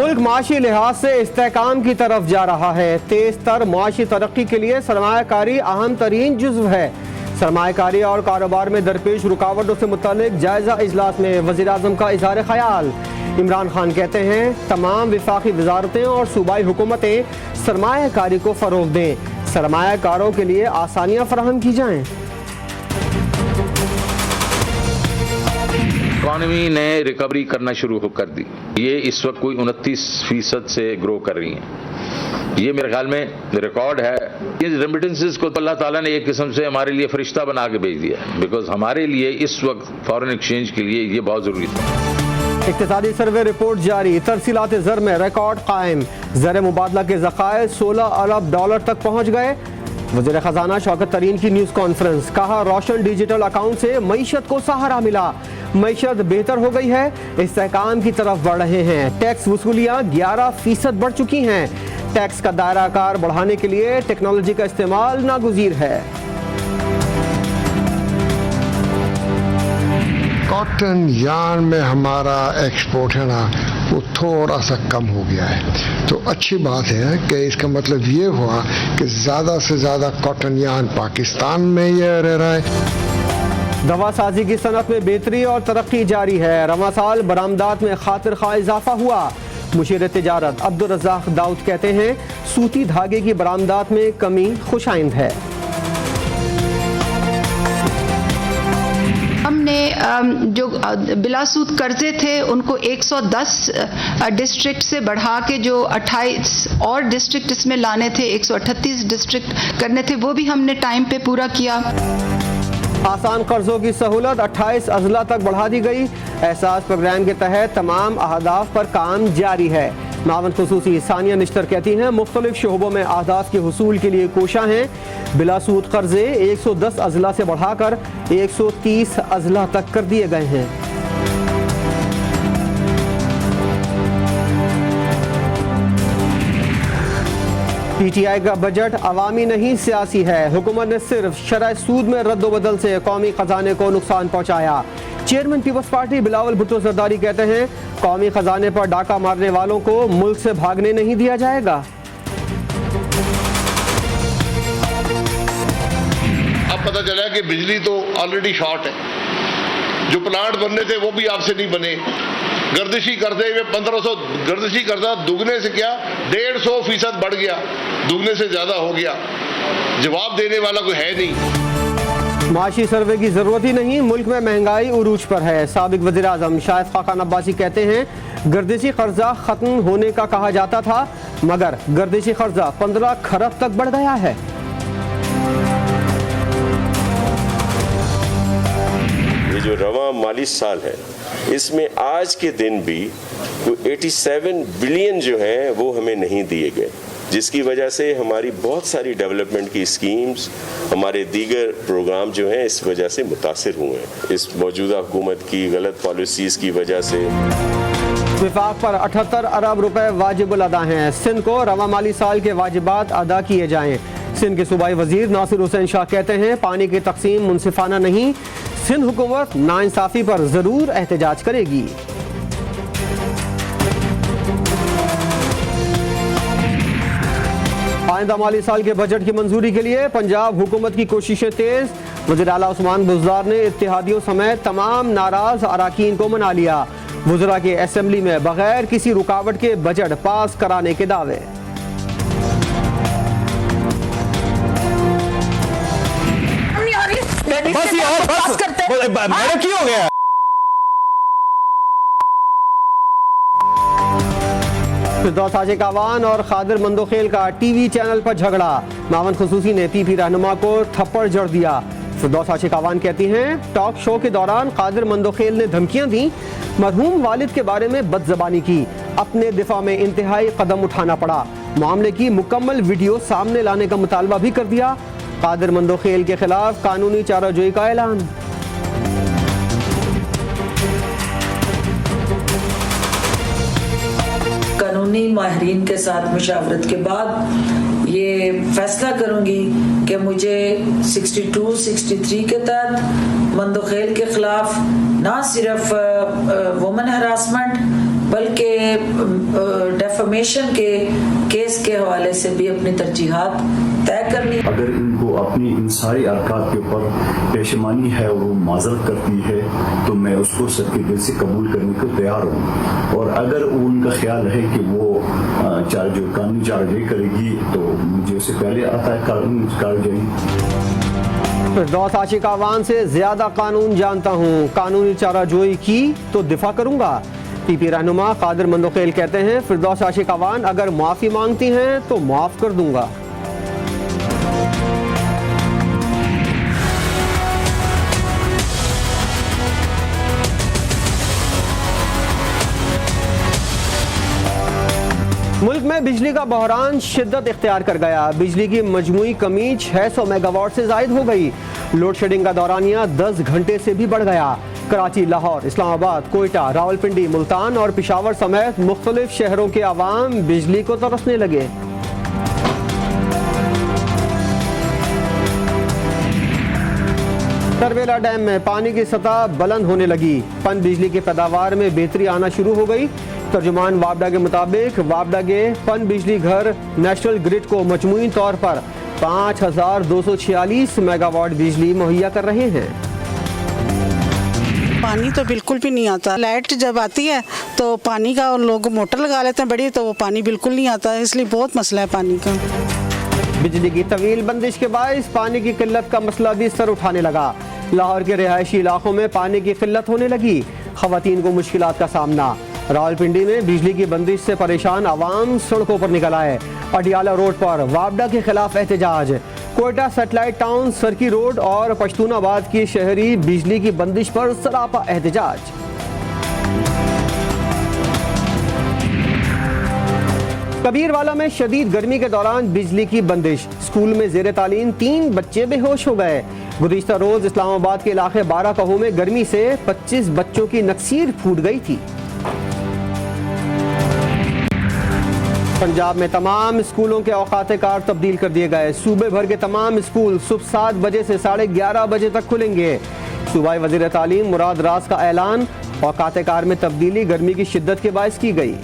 मुल्क माशी लिहाज से इस्तेहकाम की तरफ जा रहा है। तेज तर माशी तरक्की के लिए सरमायाकारी अहम तरीन जुज़्व है। सरमायाकारी और कारोबार में दरपेश रुकावटों से मुतालिक जायजा इजलास में वज़ीर आज़म का इज़हार ख्याल। इमरान खान कहते हैं तमाम वफाकी वजारतें और सूबाई हुकूमतें सरमायाकारी को फ़रोग़ दें, सरमायाकारों के लिए आसानियाँ फराहम की जाएँ। इकॉनमी ने रिकवरी करना शुरू कर दी। ये इस वक्त कोई 29% से ग्रो कर रही है। ये मेरे ख्याल में रिकॉर्ड है। ये रेमिटेंसेस को अल्लाह ताला ने एक किस्म से हमारे लिए फरिश्ता बना के भेज दिया, बिकॉज हमारे लिए इस वक्त फॉरेन एक्सचेंज के लिए ये बहुत ज़रूरी था। इक़्तिसादी सर्वे रिपोर्ट जारी। तरसीलात ज़र में रिकॉर्ड कायम। ज़र मुबादला के ज़खायर $16 अरब तक पहुँच गए। वज़ीर ख़जाना शौकत तरीन की न्यूज़ कॉन्फ्रेंस। कहा रोशन डिजिटल अकाउंट से मईशत को सहारा मिला, मईशत बेहतर हो गई है, इस्तेहकाम की तरफ बढ़ रहे हैं। टैक्स वसूलियाँ 11% बढ़ चुकी हैं। टैक्स का दायरा कार बढ़ाने के लिए टेक्नोलॉजी का इस्तेमाल नागुज़ीर है। कॉटन यार्न में हमारा एक्सपोर्ट है ना, वो थोड़ा सा कम हो गया है, तो अच्छी बात है कि इसका मतलब ये हुआ कि ज़्यादा से ज़्यादा कॉटन यार्न पाकिस्तान में ये रह रहा है। दवा साजी की सनत में बेहतरी और तरक्की जारी है। रवां साल बरामदात में खातिर खा इजाफा हुआ। मुशीर तिजारत अब्दुल रज़ाक दाऊद कहते हैं सूती धागे की बरामदात में कमी खुशाइंद है। हमने जो बिलासूद कर्जे थे उनको 110 डिस्ट्रिक्ट से बढ़ा के जो 28 और डिस्ट्रिक्ट इसमें लाने थे, 138 डिस्ट्रिक्ट करने थे, वो भी हमने टाइम पे पूरा किया। आसान कर्जों की सहूलत 28 अजला तक बढ़ा दी गई। एहसास प्रोग्राम के तहत तमाम अहदाफ पर काम जारी है। मावन खुसूसी सानिया निश्तर कहती हैं मुख्तलिफ शोबों में अहदाफ के हुसूल के लिए कोशा हैं। बिलासूद कर्जे 110 अजला से बढ़ाकर 130 अजला तक कर दिए गए हैं। PTI का बजट अवामी नहीं सियासी है। हुकूमत ने सिर्फ शरह सूद में रद्दोबदल से कौमी खजाने को नुकसान पहुँचाया। Chairman people's party Bilawal Bhutto Zardari कहते हैं कौमी खजाने पर डाका मारने वालों को मुल्क से भागने नहीं दिया जाएगा। अब पता चला कि बिजली तो ऑलरेडी शॉर्ट है, जो प्लांट बनने थे वो भी आपसे नहीं बने। गर्दिशी करते हुए 1500 गर्दिशी करता, दुगने से क्या 150% बढ़ गया, दुगने से ज्यादा हो गया। जवाब देने वाला कोई है नहीं। माशी सर्वे की जरूरत ही नहीं, मुल्क में महंगाई उरूज पर है। साबिक वज़ीर आज़म शाहिद खाकान अब्बासी कहते हैं गर्दिशी कर्जा खत्म होने का कहा जाता था, मगर गर्दिशी कर्जा 15 खरब तक बढ़ गया है। ये जो रवां माली साल है इसमें आज के दिन भी 87 बिलियन जो हैं वो हमें नहीं दिए गए, जिसकी वजह से हमारी बहुत सारी डेवलपमेंट की स्कीम्स, हमारे दीगर प्रोग्राम जो हैं इस वजह से मुतासिर हुए हैं। इस मौजूदा हुकूमत की गलत पॉलिसीज़ की वजह से विफाक पर 78 अरब रुपए वाजिबुल अदा हैं। सिंध को रवां माली साल के वाजिबात अदा किए जाएँ। सिंध के सूबाई वजीर नासिर हुसैन शाह कहते हैं पानी की तकसीम मुनसिफाना नहीं, सिंध हुकूमत नाइंसाफी पर जरूर एहतजाज करेगी। आइंदा माली साल के बजट की मंजूरी के लिए पंजाब हुकूमत की कोशिशें तेज। वज़ीर आला उस्मान बुज़दार ने इत्तेहादियों समेत तमाम नाराज अराकीन को मना लिया। वज़रा के असेंबली में बगैर किसी रुकावट के बजट पास कराने के दावे। बस यार, बस करते मेरा क्यों हो गया? फिरदौस आशिक अवान और खादिर मंदोखेल का टीवी चैनल पर झगड़ा। मावन खुसूसी ने पीपी रहनुमा को थप्पड़ जड़ दिया। फिरदौस आशिक अवान कहती हैं टॉक शो के दौरान खादिर मंदोखेल ने धमकियां दी, मरहूम वालिद के बारे में बदजबानी की, अपने दिफा में इंतहाई कदम उठाना पड़ा। मामले की मुकम्मल वीडियो सामने लाने का मुतालबा भी कर दिया। खादिर मंदोखेल के खिलाफ कानूनी चाराजोई का ऐलान। कानूनी माहिरीन के साथ मुशावरत के बाद ये फैसला करूंगी कि मुझे 62-63 के तहत मंदोखेल के खिलाफ ना सिर्फ वुमेन हरासमेंट बल्कि डेफमेशन के केस के हवाले से भी अपनी तरजीहात तय करनी। अगर इनको अपनी इन सारी अरकात के ऊपर पेशमानी है और वो माजरत करती है तो मैं उसको सबके दिल से कबूल करने को तैयार हूँ, और अगर उनका ख्याल है कि वो जो कानूनी चार्जई करेगी तो मुझे उससे पहले आता है कानूनी चार्जई। फिरदौस आशिक अवान से ज्यादा कानून जानता हूँ, कानूनी चाराजोई की तो दिफा करूंगा। टीपी रहनुमा कादिर मंदोखेल कहते हैं फिरदौस आशिक अवान अगर माफी मांगती हैं तो माफ कर दूंगा। मुल्क में बिजली का बहरान शिद्दत इख्तियार कर गया। बिजली की मजमूई कमी 600 मेगावाट से जायद हो गई। लोड शेडिंग का दौरानिया 10 घंटे से भी बढ़ गया। कराची, लाहौर, इस्लामाबाद, कोयटा, रावलपिंडी, मुल्तान और पेशावर समेत मुख्तलिफ शहरों के अवाम बिजली को तरसने लगे। तरवेला डैम में पानी की सतह बुलंद होने लगी। पन बिजली की पैदावार में बेहतरी आना शुरू हो गई। तर्जुमान वापडा के मुताबिक वापडा के पन बिजली घर नेशनल ग्रिड को मजमूई तौर पर 5246 मेगावाट बिजली मुहैया कर रहे हैं। पानी तो बिल्कुल भी नहीं आता। लाइट जब आती है तो पानी का और लोग मोटर लगा लेते हैं बड़ी, तो वो पानी बिल्कुल नहीं आता, इसलिए बहुत मसला है पानी का। बिजली की तवील बंदिश के बायस पानी की किल्लत का मसला भी सर उठाने लगा। लाहौर के रिहायशी इलाकों में पानी की किल्लत होने लगी। खवातीन को मुश्किलात का सामना। रावलपिंडी में बिजली की बंदिश से परेशान आवाम सड़कों पर निकल आए। अडियाला रोड पर वापडा के खिलाफ एहतजाज। कोयटा सैटेलाइट टाउन, सरकी रोड और पश्तूनाबाद की शहरी बिजली की बंदिश पर सरापा एहतजाज। कबीरवाला में शदीद गर्मी के दौरान बिजली की बंदिश। स्कूल में जेर तालीम 3 बच्चे बेहोश हो गए। गुज़िश्ता रोज इस्लामाबाद के इलाके 12 कहू में गर्मी से 25 बच्चों की नक्सीर फूट गई थी। पंजाब में तमाम स्कूलों के औकात कार तब्दील कर दिए गए। सूबे भर के तमाम स्कूल सुबह 7 बजे से 11:30 बजे तक खुलेंगे। सूबाई वज़ीर तालीम मुराद राज का ऐलान। औकात कार में तब्दीली गर्मी की शिद्दत के बायस की गई।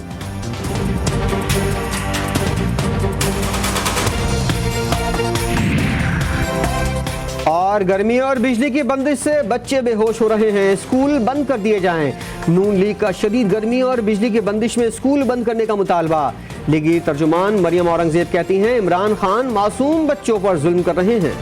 और गर्मी और बिजली की बंदिश से बच्चे बेहोश हो रहे हैं। स्कूल बंद कर दिए जाएं। नून लीग का शदीद गर्मी और बिजली की बंदिश में स्कूल बंद करने का मुतालबा। लीगी तर्जुमान मरियम औरंगजेब कहती हैं इमरान खान मासूम बच्चों पर जुल्म कर रहे हैं।